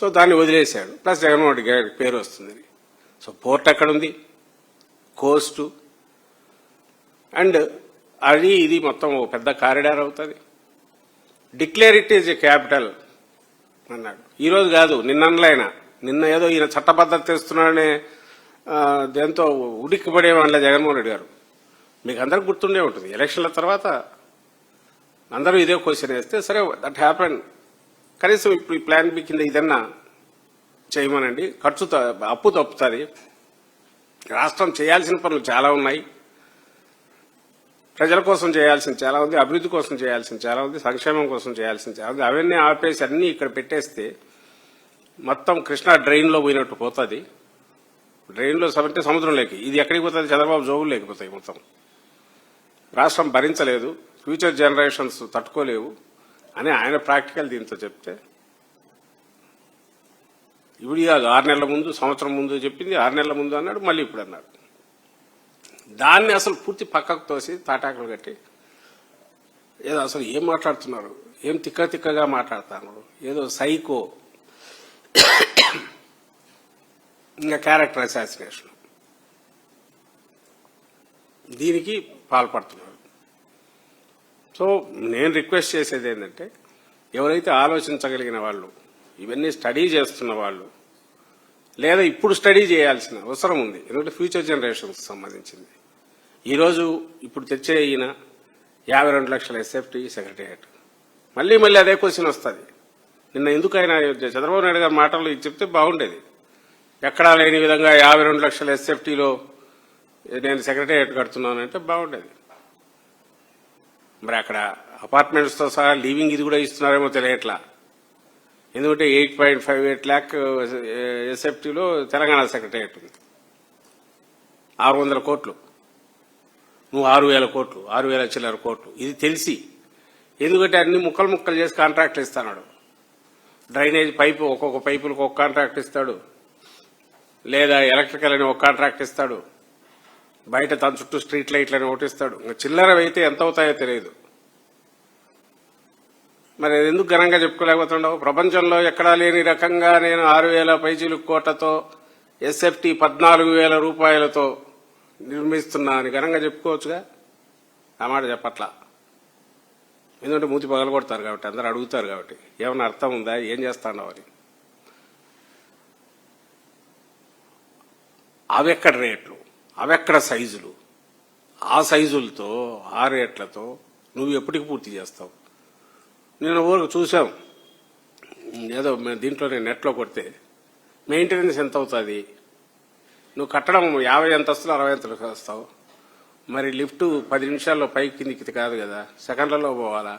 So దాన్ని వదిలేశాడు. Plus Jaganmohan Reddy గారి పేరు వస్తుంది. సో పోర్ట్ ఎక్కడుంది, కోస్టు అండ్ అది ఇది మొత్తం పెద్ద కారిడార్ అవుతుంది. Declare it is a capital అన్నాడు. ఈరోజు కాదు, నిన్న ఏదో ఈయన చట్టబద్ధత తెస్తున్నాడనే దేంతో ఉడిక్కిపడేవాళ్ళ జగన్మోహన్ రెడ్డి గారు. మీకు అందరికి గుర్తుండే ఉంటుంది, ఎలక్షన్ల తర్వాత అందరూ ఇదే క్వశ్చన్ వేస్తే సరే దట్ హ్యాపెన్, కనీసం ఇప్పుడు ఈ ప్లాన్ బి కింద ఇదన్నా చేయమనండి, అప్పు తప్పుతుంది. రాష్ట్రం చేయాల్సిన పనులు చాలా ఉన్నాయి, ప్రజల కోసం చేయాల్సింది చాలా ఉంది, అభివృద్ధి కోసం చేయాల్సింది చాలా ఉంది, సంక్షేమం కోసం చేయాల్సింది చాలా ఉంది. అవన్నీ ఆపేసి అన్ని ఇక్కడ పెట్టేస్తే మొత్తం కృష్ణా డ్రైన్లో పోయినట్టు పోతుంది. డ్రైన్లో అంటే సముద్రంలోకి, ఇది ఎక్కడికి పోతుంది, చంద్రబాబు జోగులు లేకపోతాయి. మొత్తం రాష్ట్రం భరించలేదు, ఫ్యూచర్ జనరేషన్స్ తట్టుకోలేవు అని ఆయన ప్రాక్టికల్ దీంతో చెప్తే, ఇప్పుడు కాదు 6 నెలల ముందు, సంవత్సరం ముందు చెప్పింది, 6 నెలల ముందు అన్నాడు, మళ్ళీ ఇప్పుడు అన్నాడు. దాన్ని అసలు పూర్తి పక్కకు తోసి తాటాకులు కట్టి ఏదో అసలు ఏం మాట్లాడుతున్నారు, ఏం తిక్కగా మాట్లాడుతున్నారు, ఏదో సైకో, ఇంకా క్యారెక్టర్ అసాసినేషన్, దీనికి పాల్పడుతున్నారు. సో నేను రిక్వెస్ట్ చేసేది ఏంటంటే, ఎవరైతే ఆలోచించగలిగిన వాళ్ళు, ఇవన్నీ స్టడీ చేస్తున్న వాళ్ళు, లేదా ఇప్పుడు స్టడీ చేయాల్సిన అవసరం ఉంది, ఎందుకంటే ఫ్యూచర్ జనరేషన్స్ సంబంధించింది. ఈరోజు ఇప్పుడు తెచ్చే ఈయన 52 లక్షల ఎస్ఎఫ్టీ సెక్రటేరియట్, మళ్ళీ అదే క్వశ్చన్ వస్తుంది. నిన్న ఎందుకు ఆయన చంద్రబాబు నాయుడు గారి మాటల్లో ఇది చెప్తే బాగుండేది. ఎక్కడా లేని విధంగా 52 లక్షల ఎస్ఎఫ్టీలో నేను సెక్రటేరియట్ కడుతున్నానంటే బాగుండేది. మరి అక్కడ అపార్ట్మెంట్స్తో సహా లివింగ్ ఇది కూడా ఇస్తున్నారేమో తెలియట్లా. ఎందుకంటే 8.58 lakh ఎస్ఎఫ్టీలో తెలంగాణ సెక్రటేరియట్ ఉంది, 600 కోట్లు, నువ్వు 6,000 కోట్లు, 6,000 చిల్లర కోట్లు. ఇది తెలిసి, ఎందుకంటే అన్ని ముక్కలు చేసి కాంట్రాక్ట్లు ఇస్తాడు. డ్రైనేజ్ పైపు ఒక్కొక్క పైపులకు ఒక కాంట్రాక్ట్ ఇస్తాడు, లేదా ఎలక్ట్రికల్ అని ఒక కాంట్రాక్ట్ ఇస్తాడు, బయట తన చుట్టూ స్ట్రీట్ లైట్లని ఒకటి ఇస్తాడు. ఇంకా చిల్లర అయితే ఎంత అవుతాయో తెలియదు. మరి ఎందుకు ఘనంగా చెప్పుకోలేకపోతుండవు? ప్రపంచంలో ఎక్కడా లేని రకంగా నేను 6,000 పైచీలు కోట్లతో ఎస్ఎఫ్టీ 14,000 రూపాయలతో నిర్మిస్తున్నా అని ఘనంగా చెప్పుకోవచ్చుగా. ఆ మాట చెప్పట్లా, ఎందుకంటే మూతి పగలు కొడతారు కాబట్టి, అందరూ అడుగుతారు కాబట్టి. ఏమన్నా అర్థం ఉందా, ఏం చేస్తాడో అని. అవెక్కడ రేట్లు, అవెక్కడ సైజులు, ఆ సైజులతో ఆ రేట్లతో నువ్వు ఎప్పటికి పూర్తి చేస్తావు? నేను ఊరికి చూసాం, ఏదో దీంట్లోనే నెట్లో కొడితే మెయింటెనెన్స్ ఎంత అవుతుంది, నువ్వు కట్టడం 50 అంతస్తులు 60 అంతస్తులు వస్తావు, మరి లిఫ్ట్ 10 నిమిషాల్లో పైకి కిందికి కాదు కదా, సెకండ్లలో పోవాలా?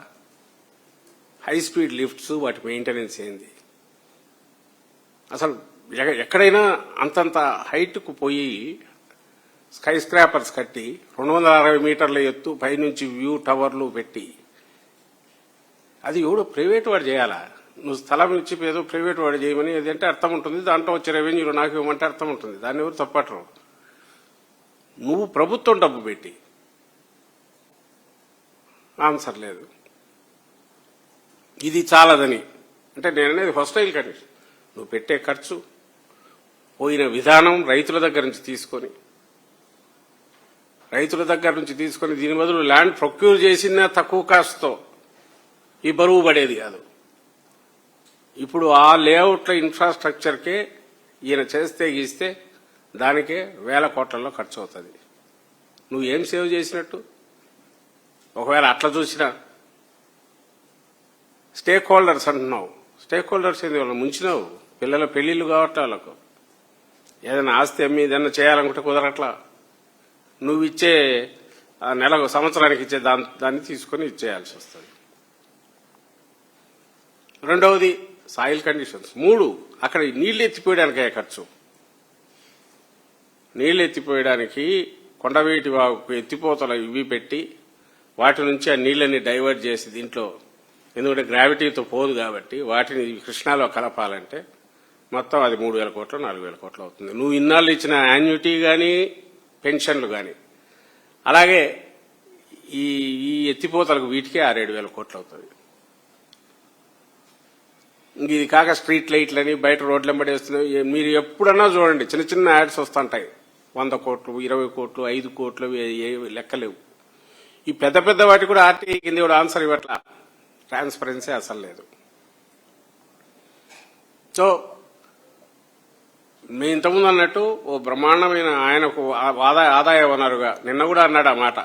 హై స్పీడ్ లిఫ్ట్స్, వాటి మెయింటెనెన్స్ ఏంది? అసలు ఎక్కడైనా అంతంత హైట్కు పోయి స్కై స్క్రాపర్స్ కట్టి 260 మీటర్ల ఎత్తు పైనుంచి వ్యూ టవర్లు పెట్టి, అది ఎవడో ప్రైవేట్ వాడు చేయాలా? నువ్వు స్థలం ఇచ్చి ఏదో ప్రైవేట్ వాడు చేయమని ఏదంటే అర్థం ఉంటుంది, దాంట్లో వచ్చే రెవెన్యూలో నాకు ఇవ్వమంటే అర్థం ఉంటుంది, దాన్ని ఎవరు తప్పటరు. నువ్వు ప్రభుత్వం డబ్బు పెట్టి ఆన్సర్ లేదు, ఇది చాలదని అంటే నేననేది హొస్టైల్ కండిషన్. నువ్వు పెట్టే ఖర్చు, పోయిన విధానం, రైతుల దగ్గర నుంచి తీసుకొని దీని బదులు ల్యాండ్ ప్రొక్యూర్ చేసిన తక్కువ కాస్ట్తో ఈ బరువు పడేది కాదు. ఇప్పుడు ఆ లేఅవుట్ల ఇన్ఫ్రాస్ట్రక్చర్కే ఈయన చేస్తే గీస్తే దానికే 1000 కోట్లలో ఖర్చు అవుతుంది. నువ్వు ఏం సేవ్ చేసినట్టు? ఒకవేళ అట్లా చూసినా స్టేక్ హోల్డర్స్ అంటున్నావు, స్టేక్ హోల్డర్స్ ఏంది? వాళ్ళు ముంచినావు, పిల్లల పెళ్లిళ్ళు కాబట్టి వాళ్ళకు ఏదైనా ఆస్తి అమ్మి ఏదైనా చేయాలనుకుంటే కుదరట్లా. నువ్వు ఇచ్చే నెలకు సంవత్సరానికి ఇచ్చే దాన్ని తీసుకొని ఇచ్చేయాల్సి వస్తుంది. రెండవది సాయిల్ కండిషన్స్. 3 అక్కడ నీళ్లు ఎత్తిపోయడానికి ఖర్చు. నీళ్లు ఎత్తిపోయడానికి కొండవీటి వాగుకు ఎత్తిపోతలు ఇవి పెట్టి వాటి నుంచి ఆ నీళ్లని డైవర్ట్ చేసి దీంట్లో, ఎందుకంటే గ్రావిటీతో పోదు కాబట్టి వాటిని కృష్ణాలో కలపాలంటే మొత్తం అది 3,000 కోట్లు 4,000 కోట్లు అవుతుంది. నువ్వు ఇన్నాళ్ళు ఇచ్చిన యాన్యుటీ కానీ పెన్షన్లు కానీ, అలాగే ఈ ఎత్తిపోతలకు వీటికే 6,000-7,000 కోట్లు అవుతుంది. ఇంక ఇది కాక స్ట్రీట్ లైట్లని బయట రోడ్లు వెంబడేస్తున్నాయి. మీరు ఎప్పుడన్నా చూడండి చిన్న చిన్న యాడ్స్ వస్తుంటాయి, 100 కోట్లు 20 కోట్లు 5 కోట్లు లెక్కలేవు. ఈ పెద్ద పెద్ద వాటి కూడా ఆర్టీఐ కింద కూడా ఆన్సర్ ఇవ్వట్లా. ట్రాన్స్పరెన్సీ అసలు లేదు. సో మీ ఇంతకుముందు అన్నట్టు ఓ బ్రహ్మాండమైన ఆయనకు ఆదాయ వనరుగా నిన్న కూడా అన్నాడు ఆ మాట.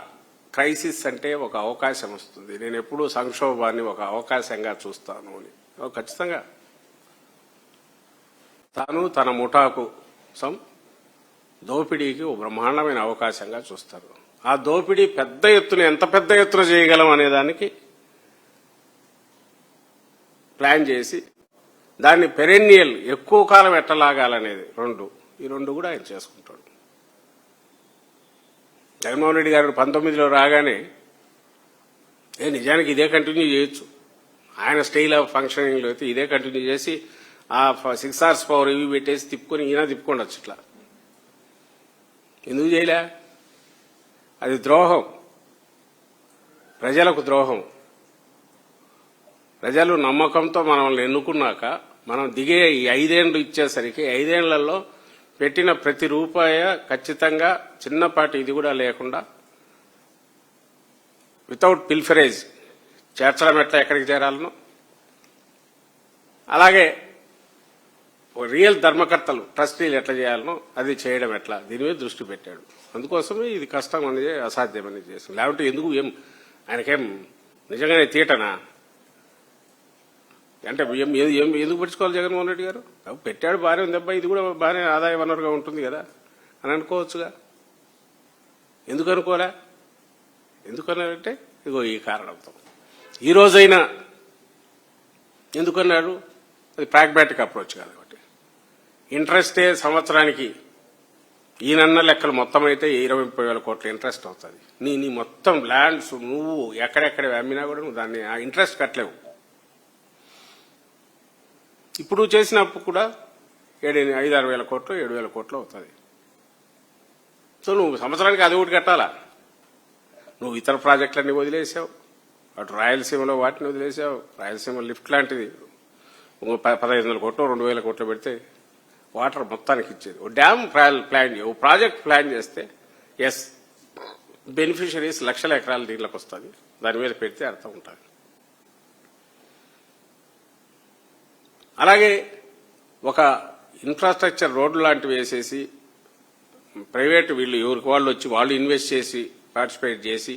క్రైసిస్ అంటే ఒక అవకాశం వస్తుంది, నేను ఎప్పుడూ సంక్షోభాన్ని ఒక అవకాశంగా చూస్తాను అని. ఖచ్చితంగా తాను తన ముఠాకు దోపిడీకి ఓ బ్రహ్మాండమైన అవకాశంగా చూస్తారు. ఆ దోపిడీ పెద్ద ఎత్తున ఎంత పెద్ద ఎత్తున చేయగలం అనేదానికి ప్లాన్ చేసి దాన్ని పెరెన్నియల్ ఎక్కువ కాలం ఎట్టలాగాలనేది ఈ రెండు కూడా ఆయన చేసుకుంటాడు. జగన్మోహన్ రెడ్డి గారు 19లో రాగానే నిజానికి ఇదే కంటిన్యూ చేయొచ్చు. ఆయన స్టైల్ ఆఫ్ ఫంక్షనింగ్లో అయితే ఇదే కంటిన్యూ చేసి ఆ 6 hours పవర్ ఇవి పెట్టేసి తిప్పుకొని ఈయన తిప్పుకోండొచ్చు. ఇట్లా ఎందుకు చేయలే? అది ద్రోహం, ప్రజలకు ద్రోహం. ప్రజలు నమ్మకంతో మనల్ని ఎన్నుకున్నాక మనం దిగే ఈ 5 ఏళ్లు ఇచ్చేసరికి 5 ఏళ్లలో పెట్టిన ప్రతి రూపాయి ఖచ్చితంగా చిన్నపాటి ఇది కూడా లేకుండా వితౌట్ పిల్ఫరేజ్ చేర్చడం ఎట్లా, ఎక్కడికి చేరాలనో అలాగే రియల్ ధర్మకర్తలు ట్రస్టీలు ఎట్లా చేయాలనో అది చేయడం ఎట్లా, దీని మీద దృష్టి పెట్టాడు. అందుకోసమే ఇది కష్టం అనేది అసాధ్యమని చేసింది. లేకపోతే ఎందుకు ఆయనకేం నిజంగానే తీయటనా అంటే ఎందుకు పట్టించుకోవాలి జగన్మోహన్ రెడ్డి గారు? పెట్టాడు బాగానే ఉంది అబ్బాయి, ఇది కూడా బాగానే ఆదాయ వనరుగా ఉంటుంది కదా అని అనుకోవచ్చుగా. ఎందుకు అనుకోలే? ఎందుకన్నారంటే ఇగో ఈ కారణంతో. ఈ రోజైనా ఎందుకన్నారు? అది ప్రాగ్మాటిక్ అప్రోచ్ కాబట్టి. ఇంట్రెస్టే సంవత్సరానికి ఈయనన్న లెక్కలు మొత్తం అయితే 20-30 కోట్ల ఇంట్రెస్ట్ అవుతుంది. నీ మొత్తం ల్యాండ్స్ నువ్వు ఎక్కడెక్కడ అమ్మినా కూడా నువ్వు దాన్ని ఆ ఇంట్రెస్ట్ కట్టలేవు. ఇప్పుడు చేసిన అప్పు కూడా 5-6 వేల కోట్లు 7,000 కోట్లు అవుతుంది. సో నువ్వు సంవత్సరానికి అది ఒకటి కట్టాలా? నువ్వు ఇతర ప్రాజెక్టులన్నీ వదిలేసావు, అటు రాయలసీమలో వాటిని వదిలేసావు. రాయలసీమ లిఫ్ట్ లాంటిది 1,500 కోట్లు 2,000 కోట్లు పెడితే వాటర్ మొత్తానికి ఇచ్చేది. ఓ డ్యామ్ ప్లాన్ ఓ ప్రాజెక్ట్ ప్లాన్ చేస్తే ఎస్ బెనిఫిషరీస్ లక్షల ఎకరాల దీంట్లోకి వస్తుంది, దాని మీద పెడితే అర్థం ఉంటుంది. అలాగే ఒక ఇన్ఫ్రాస్ట్రక్చర్ రోడ్లు లాంటివి వేసేసి ప్రైవేట్ వీళ్ళు ఎవరికి వాళ్ళు వచ్చి వాళ్ళు ఇన్వెస్ట్ చేసి పార్టిసిపేట్ చేసి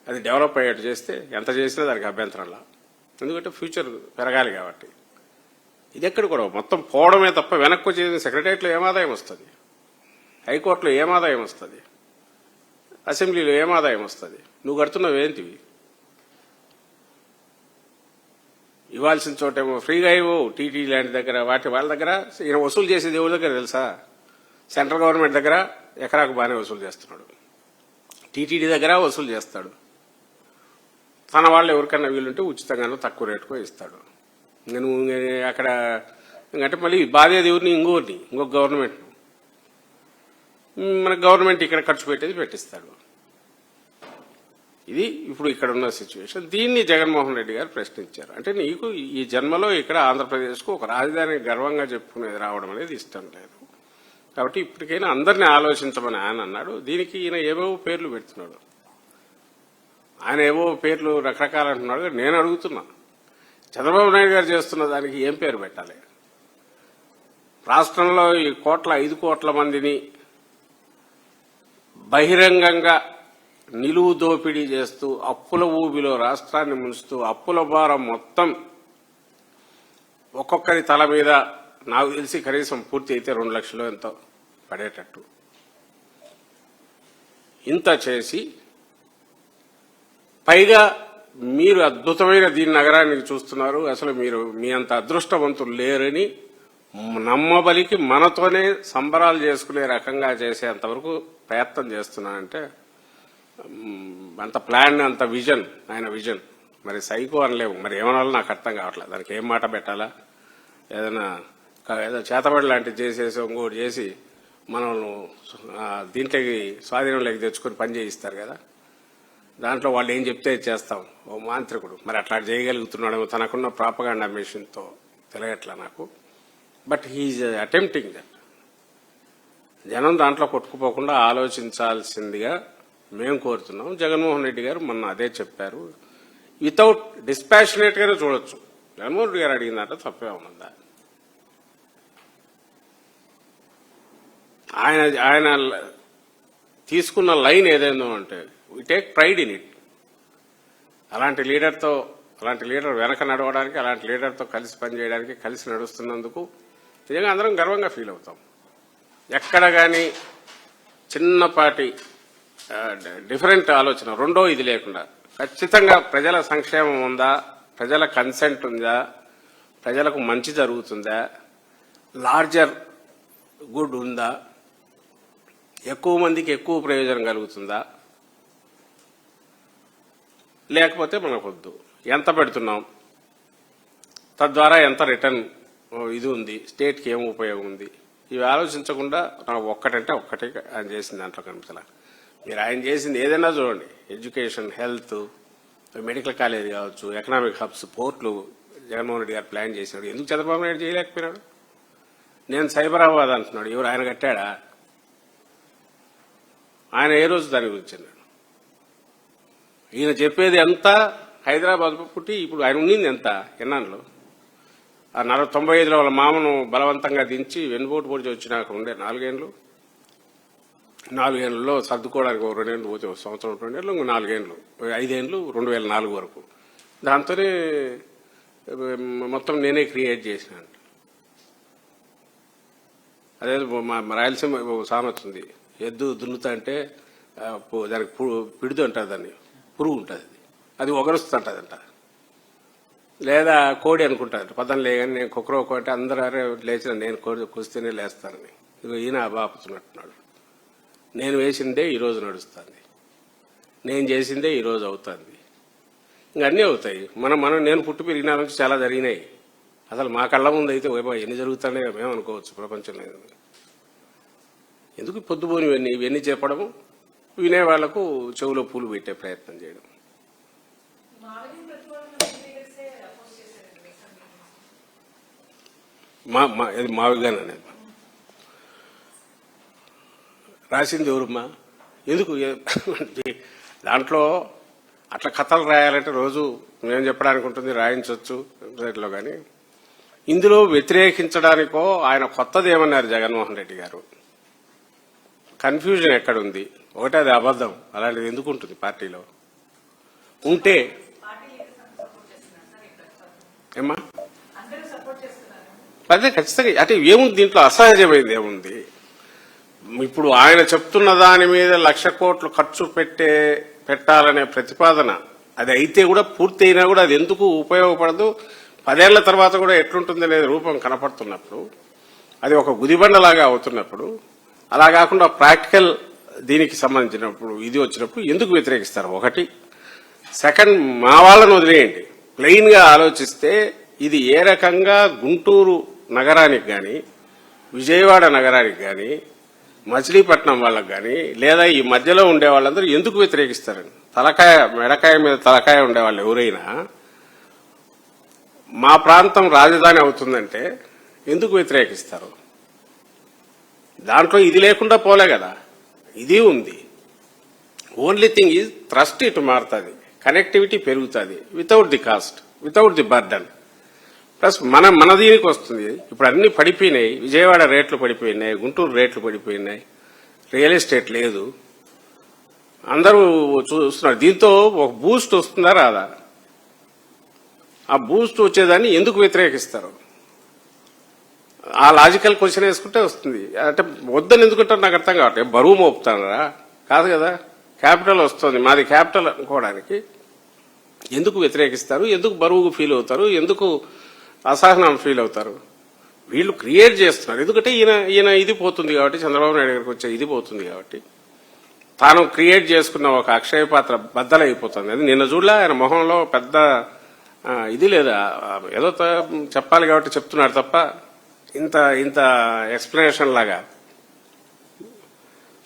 అది డెవలప్ అయ్యేట్టు చేస్తే ఎంత చేసినా దానికి అభ్యంతరంలా. ఎందుకంటే ఫ్యూచర్ పెరగాలి కాబట్టి. ఇది ఎక్కడ కూడా మొత్తం పోవడమే తప్ప వెనక్కి వచ్చేది. సెక్రటరియట్లో ఏం ఆదాయం వస్తుంది? హైకోర్టులో ఏం ఆదాయం వస్తుంది? అసెంబ్లీలో ఏం ఆదాయం వస్తుంది? నువ్వు కడుతున్నావు ఏంటివి? ఇవ్వాల్సిన చోటేమో ఫ్రీగా ఇవ్వు. టీటీ లాంటి దగ్గర వాళ్ళ దగ్గర ఈయన వసూలు చేసేది ఎవరి దగ్గర తెలుసా? సెంట్రల్ గవర్నమెంట్ దగ్గర ఎకరాకు బాగానే వసూలు చేస్తున్నాడు, టీటీడీ దగ్గర వసూలు చేస్తాడు. తన వాళ్ళు ఎవరికన్నా వీలుంటే ఉచితంగానో తక్కువ రేటుకో ఇస్తాడు. నేను అక్కడ అంటే మళ్ళీ బాధేది ఎవరిని? ఇంకొక గవర్నమెంట్. మన గవర్నమెంట్ ఇక్కడ ఖర్చు పెట్టేది పెట్టిస్తాడు. ఇది ఇప్పుడు ఇక్కడ ఉన్న సిచ్యువేషన్. దీన్ని జగన్మోహన్ రెడ్డి గారు ప్రశ్నించారు. అంటే నీకు ఈ జన్మలో ఇక్కడ ఆంధ్రప్రదేశ్కు ఒక రాజధాని గర్వంగా చెప్పుకునేది రావడం అనేది ఇష్టం లేదు కాబట్టి ఇప్పటికైనా అందరినీ ఆలోచించమని ఆయన అన్నాడు. దీనికి ఈయన ఏవేవో పేర్లు పెడుతున్నాడు. ఆయన ఏవో పేర్లు రకరకాలు అంటున్నాడు. నేను అడుగుతున్నా, చంద్రబాబు నాయుడు గారు చేస్తున్న దానికి ఏం పేరు పెట్టాలి? రాష్ట్రంలో ఈ 5 కోట్ల మందిని బహిరంగంగా నిలువు దోపిడీ చేస్తూ అప్పుల ఊబిలో రాష్ట్రాన్ని ముంచుతూ అప్పుల భారం మొత్తం ఒక్కొక్కరి తల మీద నాకు తెలిసి కనీసం పూర్తి అయితే 2 లక్షలు ఎంతో పడేటట్టు ఇంత చేసి పైగా మీరు అద్భుతమైన దీని నగరానికి చూస్తున్నారు. అసలు మీరు మీ అంత అదృష్టవంతులు లేరని నమ్మబలికి మనతోనే సంబరాలు చేసుకునే రకంగా చేసేంతవరకు ప్రయత్నం చేస్తున్నానంటే అంత ప్లాన్ అంత విజన్, ఆయన విజన్ మరి సైకో అనలేము. మరి ఏమనాలో నాకు అర్థం కావట్లేదు. దానికి ఏం మాట పెట్టాలా? ఏదో చేతబడి లాంటివి చేసేసి ఇంకోటి చేసి మనం దీంట్లోకి స్వాధీనంలోకి తెచ్చుకొని పని చేయిస్తారు కదా, దాంట్లో వాళ్ళు ఏం చెప్తే చేస్తాం. ఓ మాంత్రికుడు మరి అట్లా చేయగలుగుతున్నాడేమో తనకున్న ప్రాపగాండా మిషన్తో. తెలియట్లా నాకు. But he is attempting that. జనం దాంట్లో కొట్టుకుపోకుండా ఆలోచించాల్సిందిగా మేము కోరుతున్నాం. జగన్మోహన్ రెడ్డి గారు మొన్న అదే చెప్పారు. వితౌట్ డిస్పాషనేట్ గానే చూడొచ్చు. జగన్మోహన్ రెడ్డి గారు అడిగిందంటే తప్పే ఉన్నదా? ఆయన తీసుకున్న లైన్ ఏదైందో అంటే we take pride in it. అలాంటి లీడర్ వెనక నడవడానికి, అలాంటి లీడర్తో కలిసి పనిచేయడానికి, కలిసి నడుస్తున్నందుకు నిజంగా అందరం గర్వంగా ఫీల్ అవుతాం. ఎక్కడ కానీ చిన్నపాటి డిఫరెంట్ ఆలోచన రెండో ఇది లేకుండా ఖచ్చితంగా ప్రజల సంక్షేమం ఉందా, ప్రజల కన్సెంట్ ఉందా, ప్రజలకు మంచి జరుగుతుందా, లార్జర్ గుడ్ ఉందా, ఎక్కువ మందికి ఎక్కువ ప్రయోజనం కలుగుతుందా, లేకపోతే మనకొద్దు, ఎంత పెడుతున్నాం, తద్వారా ఎంత రిటర్న్ ఇది ఉంది, స్టేట్కి ఏం ఉపయోగం ఉంది, ఇవి ఆలోచించకుండా నాకు ఒక్కటంటే ఒక్కటే ఆయన చేసిన దాంట్లో కనిపించాల. మీరు ఆయన చేసింది ఏదైనా చూడండి, ఎడ్యుకేషన్, హెల్త్, మెడికల్ కాలేజ్ కావచ్చు, ఎకనామిక్ హబ్స్, పోర్ట్లు జగన్మోహన్ రెడ్డి గారు ప్లాన్ చేసినాడు. ఎందుకు చంద్రబాబు నాయుడు చేయలేకపోయినాడు? నేను సైబరాబాద్ అంటున్నాడు, ఎవరు ఆయన కట్టాడా? ఆయన ఏ రోజు దాని గురించి అన్నాడు? ఈయన చెప్పేది ఎంత హైదరాబాద్ పుట్టి ఇప్పుడు ఆయన ఉండింది ఎంత ఎన్నాళ్ళు? ఆ 95లో వాళ్ళ మామను బలవంతంగా దించి వెన్నుపోటు పొడిచి వచ్చినాక ఉండే 4 ఏళ్ళు, 4 ఏళ్లలో సర్దుకోవడానికి 2 ఏళ్ళు పోతే 1 సంవత్సరం, 2 ఏళ్ళు, 4 ఏళ్ళు, 5 ఏళ్ళు, 2004 వరకు. దాంతోనే మొత్తం నేనే క్రియేట్ చేసినాను. అదే రాయలసీమ సామెత ఉంది, ఎద్దు దున్నుతా అంటే దానికి పిడుదు అంటారు, దాన్ని పురుగు ఉంటుంది, అది ఒగరుస్తుంటదంట. లేదా కోడి అనుకుంటారు, పదం లేదని నేను కుక్కరోకో అంటే అందరూ అరే లేచిన నేను కోడి కూస్తేనే లేస్తానని. ఈయన బాపుతున్నట్టున్నాడు. నేను వేసిందే ఈరోజు నడుస్తుంది, నేను చేసిందే ఈరోజు అవుతుంది, ఇంకా అన్నీ అవుతాయి. నేను పుట్టి పెరిగిన నుంచి చాలా జరిగినాయి. అసలు మా కళ్ళ ముందు అయితే ఎన్ని జరుగుతానే మేము అనుకోవచ్చు ప్రపంచంలో. ఎందుకు పొద్దుపోని ఇవన్నీ చెప్పడము, వినే వాళ్లకు చెవులో పూలు పెట్టే ప్రయత్నం చేయడం. మావిగానే రాసింది ఎవరమ్మా? ఎందుకు దాంట్లో అట్లా కథలు రాయాలంటే రోజు నేను చెప్పడానికి ఉంటుంది, రాయించవచ్చు వెబ్సైట్లో. కానీ ఇందులో వ్యతిరేకించడానికో ఆయన కొత్తది ఏమన్నారు జగన్మోహన్ రెడ్డి గారు? కన్ఫ్యూజన్ ఎక్కడుంది? ఒకటే అది అబద్ధం. అలాంటిది ఎందుకు ఉంటుంది పార్టీలో? ఉంటే ఏమ్మా అదే ఖచ్చితంగా అంటే ఏముంది దీంట్లో? అసహజమైంది ఏముంది? ఇప్పుడు ఆయన చెప్తున్న దాని మీద 1,00,000 కోట్లు ఖర్చు పెట్టాలనే ప్రతిపాదన అది అయితే కూడా, పూర్తి అయినా కూడా అది ఎందుకు ఉపయోగపడదు? 10 ఏళ్ల తర్వాత కూడా ఎట్లుంటుంది అనేది రూపం కనపడుతున్నప్పుడు, అది ఒక గుదిబండలాగా అవుతున్నప్పుడు, అలా కాకుండా ప్రాక్టికల్ దీనికి సంబంధించినప్పుడు ఇది వచ్చినప్పుడు ఎందుకు వ్యతిరేకిస్తారు? ఒకటి. సెకండ్, మా వాళ్ళను వదిలేయండి, ప్లెయిన్ గా ఆలోచిస్తే ఇది ఏ రకంగా గుంటూరు నగరానికి కానీ, విజయవాడ నగరానికి కానీ, మచిలీపట్నం వాళ్ళకి కానీ, లేదా ఈ మధ్యలో ఉండే వాళ్ళందరూ ఎందుకు వ్యతిరేకిస్తారని? మెడకాయ మీద తలకాయ ఉండేవాళ్ళు ఎవరైనా మా ప్రాంతం రాజధాని అవుతుందంటే ఎందుకు వ్యతిరేకిస్తారు? దాంట్లో ఇది లేకుండా పోలే కదా, ఇది ఉంది. ఓన్లీ థింగ్ ఈజ్ ట్రస్ట్ ఇటు మారుతుంది, కనెక్టివిటీ పెరుగుతుంది, without the cost, without the burden. Plus మన దీనికి వస్తుంది. ఇప్పుడు అన్ని పడిపోయినాయి, విజయవాడ రేట్లు పడిపోయినాయి, గుంటూరు రేట్లు పడిపోయినాయి, రియల్ ఎస్టేట్ లేదు, అందరూ చూస్తున్నారు. దీంతో ఒక బూస్ట్ వస్తుందా రాదా? ఆ బూస్ట్ వచ్చేదాన్ని ఎందుకు వ్యతిరేకిస్తారు? ఆ లాజికల్ క్వశ్చన్ వేసుకుంటే వస్తుంది. అంటే వద్దని ఎందుకుంటారు నాకు అర్థం కావట్లేదు. బరువు మోపుతారా? కాదు కదా, క్యాపిటల్ వస్తుంది, మాది క్యాపిటల్ అనుకోవడానికి ఎందుకు వ్యతిరేకిస్తారు? ఎందుకు బరువు ఫీల్ అవుతారు? ఎందుకు అసహనం ఫీల్ అవుతారు? వీళ్ళు క్రియేట్ చేస్తున్నారు. ఎందుకంటే ఈయన ఇది పోతుంది కాబట్టి, చంద్రబాబు నాయుడు గారికి వచ్చే ఇది పోతుంది కాబట్టి, తాను క్రియేట్ చేసుకున్న ఒక అక్షయ పాత్ర బద్దలైపోతుంది. అది నిన్న చూడలే ఆయన మొహంలో పెద్ద ఇది లేదా, ఏదో చెప్పాలి కాబట్టి చెప్తున్నాడు తప్ప ఇంత ఎక్స్ప్లెనేషన్ లాగా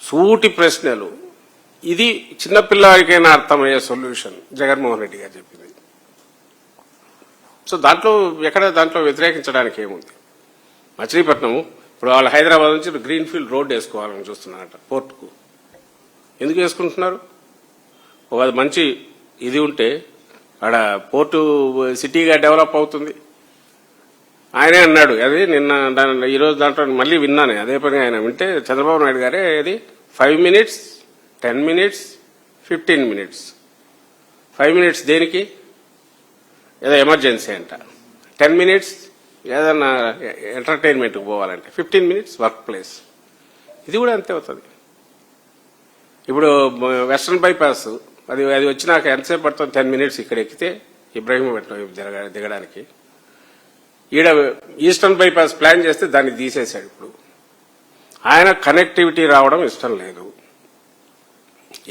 సూటి ప్రశ్నలు. ఇది చిన్నపిల్లవాడికైనా అర్థమయ్యే సొల్యూషన్ జగన్మోహన్ రెడ్డి గారు చెప్పింది. సో దాంట్లో వ్యతిరేకించడానికి ఏముంది? మచిలీపట్నం ఇప్పుడు వాళ్ళు హైదరాబాద్ నుంచి గ్రీన్ఫీల్డ్ రోడ్ వేసుకోవాలని చూస్తున్నారట పోర్టుకు. ఎందుకు వేసుకుంటున్నారు? ఒక మంచి ఇది ఉంటే ఆడ పోర్టు సిటీగా డెవలప్ అవుతుంది. ఆయనే అన్నాడు అది నిన్న ఈరోజు దాంట్లో మళ్ళీ విన్నాను అదే పని. ఆయన వింటే చంద్రబాబు నాయుడు గారే అది 5 minutes, 10 minutes, 15 minutes. 5 minutes దేనికి? ఏదో ఎమర్జెన్సీ అంట. 10 minutes ఏదన్నా ఎంటర్టైన్మెంట్కి పోవాలంటే, 15 minutes వర్క్ ప్లేస్. ఇది కూడా అంతే అవుతుంది. ఇప్పుడు వెస్ట్రన్ బైపాస్ అది వచ్చినాక ఎంతసేపు పడుతుంది? 10 minutes ఇక్కడ ఎక్కితే ఇబ్రాహీంపట్నం దిగడానికి. ఈడ ఈస్టర్న్ బైపాస్ ప్లాన్ చేస్తే దాన్ని తీసేశాడు. ఇప్పుడు ఆయన కనెక్టివిటీ రావడం ఇష్టం లేదు.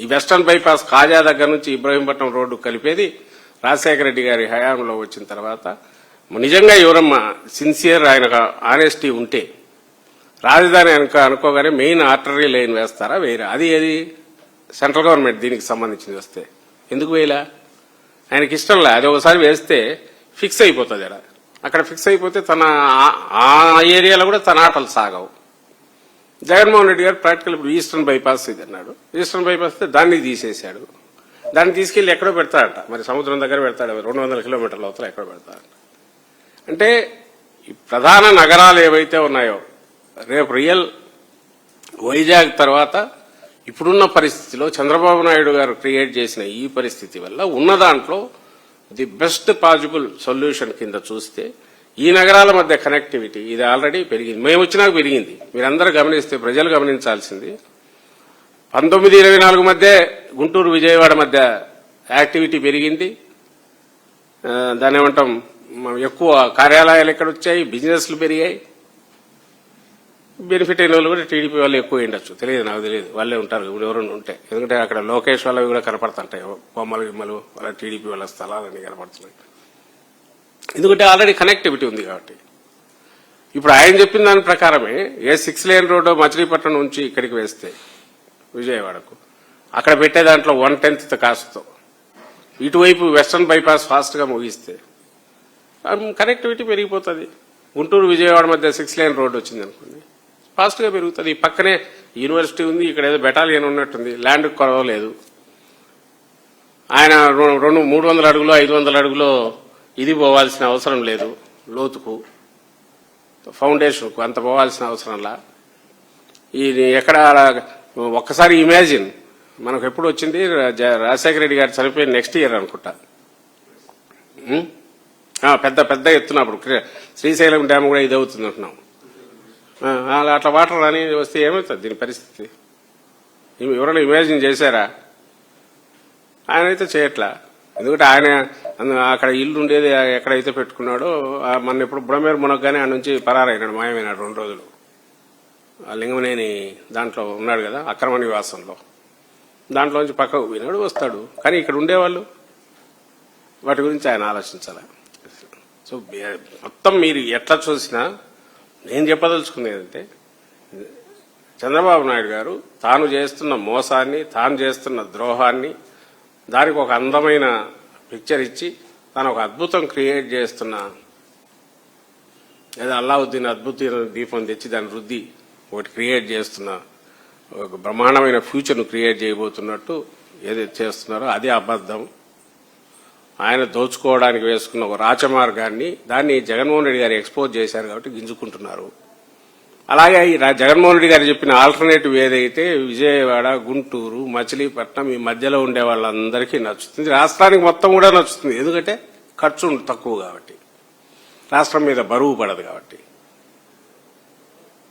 ఈ వెస్టర్న్ బైపాస్ కాజా దగ్గర నుంచి ఇబ్రాహీంపట్నం రోడ్డు కలిపేది రాజశేఖర రెడ్డి గారి హయాంలో వచ్చిన తర్వాత నిజంగా ఎవరమ్మా సిన్సియర్ ఆయన ఆనెస్టీ ఉంటే రాజధాని అనుకోగానే మెయిన్ ఆర్టరీ లైన్ వేస్తారా? వేయరా? అది ఏది సెంట్రల్ గవర్నమెంట్ దీనికి సంబంధించింది వస్తే ఎందుకు వేయలా? ఆయనకి ఇష్టంలా. అది ఒకసారి వేస్తే ఫిక్స్ అయిపోతుంది. అక్కడ ఫిక్స్ అయిపోతే తన ఆ ఏరియాలో కూడా తన ఆటలు సాగవు. జగన్మోహన్ రెడ్డి గారు ప్రాక్టికల్ ఈస్టర్న్ బైపాస్ ఇది అన్నాడు. ఈస్టర్న్ బైపాస్ దాన్ని తీసేశాడు. దాన్ని తీసుకెళ్లి ఎక్కడో పెడతాడట. మరి సముద్రం దగ్గర పెడతాడు. 200 కిలోమీటర్ల అవతల ఎక్కడో పెడతాడట. అంటే ఈ ప్రధాన నగరాలు ఏవైతే ఉన్నాయో రేపు రియల్ వైజాగ్ తర్వాత ఇప్పుడున్న పరిస్థితిలో చంద్రబాబు నాయుడు గారు క్రియేట్ చేసిన ఈ పరిస్థితి వల్ల ఉన్న దాంట్లో ది బెస్ట్ పాసిబుల్ సొల్యూషన్ కింద చూస్తే ఈ నగరాల మధ్య కనెక్టివిటీ ఇది ఆల్రెడీ పెరిగింది. మేము వచ్చినాక పెరిగింది. మీరందరూ గమనిస్తే ప్రజలు గమనించాల్సింది 19-24 మధ్య గుంటూరు విజయవాడ మధ్య యాక్టివిటీ పెరిగింది. దాని ఏమంటాం ఎక్కువ కార్యాలయాలు ఎక్కడ వచ్చాయి, బిజినెస్లు పెరిగాయి. బెనిఫిట్ అయిన వాళ్ళు కూడా టీడీపీ వాళ్ళు ఎక్కువ ఉండొచ్చు, తెలియదు, నాకు తెలియదు. వాళ్ళే ఉంటారు ఇప్పుడు ఎవరైనా ఉంటే. ఎందుకంటే అక్కడ లోకేష్ వాళ్ళవి కూడా కనపడుతుంటాయి, బొమ్మలు గిమ్మలు వాళ్ళ టీడీపీ వాళ్ళ స్థలాలన్నీ కనపడుతున్నాయి. ఎందుకంటే ఆల్రెడీ కనెక్టివిటీ ఉంది కాబట్టి. ఇప్పుడు ఆయన చెప్పిన దాని ప్రకారమే 6 lane రోడ్డు మచిలీపట్నం నుంచి ఇక్కడికి వేస్తే విజయవాడకు అక్కడ పెట్టే దాంట్లో 1/10 కాస్ట్తో ఇటువైపు వెస్టర్న్ బైపాస్ ఫాస్ట్ గా ముగిస్తే కనెక్టివిటీ పెరిగిపోతుంది. గుంటూరు విజయవాడ మధ్య 6 lane రోడ్డు వచ్చింది అనుకోండి, ఫాస్ట్ గా పెరుగుతుంది. ఈ పక్కనే యూనివర్సిటీ ఉంది, ఇక్కడ ఏదో బెటాలియన్ ఉన్నట్టుంది, ల్యాండ్ కొరవలేదు. ఆయన 300 అడుగులో 500 అడుగులో ఇది పోవాల్సిన అవసరం లేదు, లోతుకు ఫౌండేషన్కు అంత పోవాల్సిన అవసరంలా. ఇది ఎక్కడ ఒక్కసారి ఇమాజిన్, మనకు ఎప్పుడు వచ్చింది రాజశేఖర రెడ్డి గారు చనిపోయిన నెక్స్ట్ ఇయర్ అనుకుంటా, పెద్ద ఎత్తున అప్పుడు శ్రీశైలం డ్యామ్ కూడా ఇది అవుతుంది అంటున్నాం. అట్లా వాటర్ అని వస్తే ఏమవుతుంది దీని పరిస్థితి? ఎవరైనా ఇమాజిన్ చేశారా? ఆయన అయితే చేయట్లా. ఎందుకంటే ఆయన అక్కడ ఇల్లు ఉండేది ఎక్కడైతే పెట్టుకున్నాడో మన ఎప్పుడు బుడమేరు మునగ్గానే ఆ నుంచి పరారైనాడు, మాయమైనాడు 2 రోజులు. ఆ లింగమనేని దాంట్లో ఉన్నాడు కదా అక్రమ నివాసంలో, దాంట్లోంచి పక్కకు పోయినాడు, వస్తాడు. కానీ ఇక్కడ ఉండేవాళ్ళు వాటి గురించి ఆయన ఆలోచించాలి. సో మొత్తం మీరు ఎట్లా చూసినా నేను చెప్పదలుచుకునేది అంటే చంద్రబాబు నాయుడు గారు తాను చేస్తున్న మోసాన్ని, తాను చేస్తున్న ద్రోహాన్ని దానికి ఒక అందమైన పిక్చర్ ఇచ్చి తాను ఒక అద్భుతం క్రియేట్ చేస్తున్న, లేదా అల్లావుద్దీన్ అద్భుత దీపం తెచ్చి దాని వృద్ధి ఒకటి క్రియేట్ చేస్తున్న, ఒక బ్రహ్మాండమైన ఫ్యూచర్ను క్రియేట్ చేయబోతున్నట్టు ఏదైతే చేస్తున్నారో అదే అబద్ధం. ఆయన దోచుకోవడానికి వేసుకున్న ఒక రాచమార్గాన్ని దాన్ని జగన్మోహన్ రెడ్డి గారు ఎక్స్పోజ్ చేశారు కాబట్టి గింజుకుంటున్నారు. అలాగే ఈ జగన్మోహన్ రెడ్డి గారు చెప్పిన ఆల్టర్నేటివ్ ఏదైతే విజయవాడ, గుంటూరు, మచిలీపట్నం ఈ మధ్యలో ఉండే వాళ్ళందరికీ నచ్చుతుంది, రాష్ట్రానికి మొత్తం కూడా నచ్చుతుంది. ఎందుకంటే ఖర్చు తక్కువ కాబట్టి, రాష్ట్రం మీద బరువు పడదు కాబట్టి.